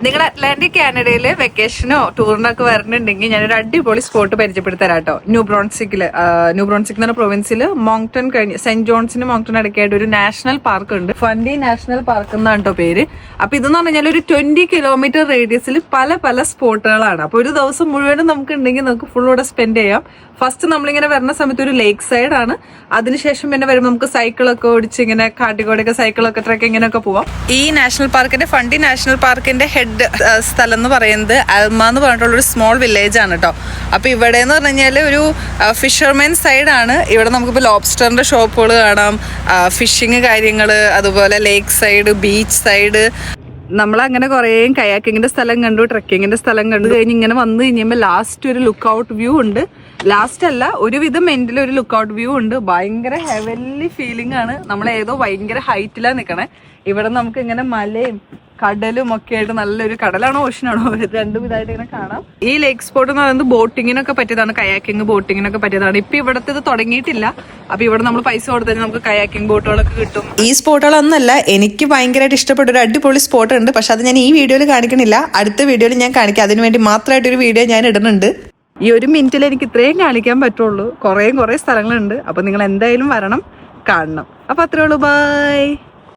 നിങ്ങൾ അറ്റ്ലാന്റിക് കാനഡയില് വെക്കേഷനോ ടൂറിനോ ഒക്കെ വരണുണ്ടെങ്കിൽ ഞാനൊരു അടിപൊളി സ്പോട്ട് പരിചയപ്പെടുത്തരാം കേട്ടോ. ന്യൂ ബ്രോൺസിക് എന്ന് പറഞ്ഞ പ്രൊവിൻസിൽ മോങ്ടൺ കഴിഞ്ഞ് സെന്റ് ജോൺസിന് മോങ്ടൺ ഇടയ്ക്കായിട്ട് ഒരു നാഷണൽ പാർക്ക് ഉണ്ട്. ഫണ്ടി നാഷണൽ പാർക്ക് എന്നാണ് കേട്ടോ പേര്. അപ്പൊ ഇതെന്ന് പറഞ്ഞാൽ ഒരു 20 കിലോമീറ്റർ റേഡിയസിൽ പല പല സ്പോട്ടുകളാണ്. അപ്പൊ ഒരു ദിവസം മുഴുവനും നമുക്ക് ഉണ്ടെങ്കിൽ നമുക്ക് ഫുൾ ഇവിടെ സ്പെൻഡ് ചെയ്യാം. ഫസ്റ്റ് നമ്മളിങ്ങനെ വരുന്ന സമയത്ത് ഒരു ലേക്ക് സൈഡ് ആണ്. അതിനുശേഷം പിന്നെ വരുമ്പോൾ നമുക്ക് സൈക്കിളൊക്കെ ഓടിച്ച് ഇങ്ങനെ കാട്ടിക്കോടൊക്കെ സൈക്കിളൊക്കെ ട്രക്കിങ്ങിനൊക്കെ പോവാം. ഈ നാഷണൽ പാർക്കിന്റെ ഫണ്ടി നാഷണൽ പാർക്കിന്റെ ഹെഡ് സ്ഥലം എന്ന് പറയുന്നത് അൽമ എന്ന് പറഞ്ഞിട്ടുള്ള ഒരു സ്മോൾ വില്ലേജ് ആണ് കേട്ടോ. അപ്പൊ ഇവിടെ എന്ന് പറഞ്ഞു കഴിഞ്ഞാൽ ഒരു ഫിഷർമെൻ സൈഡ് ആണ്. ഇവിടെ നമുക്കിപ്പോൾ ലോബ്സ്റ്ററിന്റെ ഷോപ്പുകൾ കാണാം, ഫിഷിങ് കാര്യങ്ങള്, അതുപോലെ ലേക്ക് സൈഡ്, ബീച്ച് സൈഡ്. നമ്മളങ്ങനെ കുറേ കയാക്കിങ്ങിന്റെ സ്ഥലം കണ്ടു, ട്രക്കിങ്ങിന്റെ സ്ഥലം കണ്ടു കഴിഞ്ഞ് ഇങ്ങനെ വന്നു കഴിഞ്ഞാൽ ലാസ്റ്റ് ഒരു ലുക്ക് ഔട്ട് വ്യൂ ഉണ്ട്. ലാസ്റ്റ് അല്ല, ഒരുവിധം എൻഡിൽ ഒരു ലുക്ക് ഔട്ട് വ്യൂ ഉണ്ട്. ഭയങ്കര ഹെവൻലി ഫീലിംഗ് ആണ്. നമ്മൾ ഏതോ ഭയങ്കര ഹൈറ്റിലാണ് നിൽക്കണേ. ഇവിടെ നമുക്ക് ഇങ്ങനെ മലയും കടലും ഒക്കെ ആയിട്ട് നല്ലൊരു കടലാണോ ഓഷനാണോ രണ്ടും ഇതായിട്ട് ഇങ്ങനെ കാണാം. ഈ ലേക്ക് സ്പോട്ട് എന്ന് പറയുന്നത് ബോട്ടിങ്ങിനൊക്കെ പറ്റിയതാണ്, കയാക്കിങ് ബോട്ടിങ്ങിനൊക്കെ പറ്റിയതാണ്. ഇപ്പൊ ഇവിടത്തെ ഇത് തുടങ്ങിയിട്ടില്ല. അപ്പൊ ഇവിടെ നമ്മൾ പൈസ കൊടുത്താൽ നമുക്ക് കയാക്കിംഗ് ബോട്ടുകളൊക്കെ കിട്ടും. ഈ സ്പോട്ടുകളൊന്നല്ല, എനിക്ക് ഭയങ്കരമായിട്ട് ഇഷ്ടപ്പെട്ട ഒരു അടിപൊളി സ്പോട്ട് ഉണ്ട്. പക്ഷെ അത് ഞാൻ ഈ വീഡിയോയിൽ കാണിക്കണില്ല, അടുത്ത വീഡിയോയിൽ ഞാൻ കാണിക്കാം. അതിനുവേണ്ടി മാത്രമായിട്ടൊരു വീഡിയോ ഞാൻ ഇടുന്നുണ്ട്. ഈ 1 മിനിറ്റിൽ എനിക്ക് ഇത്രയും കാണിക്കാൻ പറ്റുള്ളൂ. കുറേ സ്ഥലങ്ങളുണ്ട്. അപ്പൊ നിങ്ങൾ എന്തായാലും വരണം, കാണണം. അപ്പൊ അത്രേ ഉള്ളൂ. ബൈ.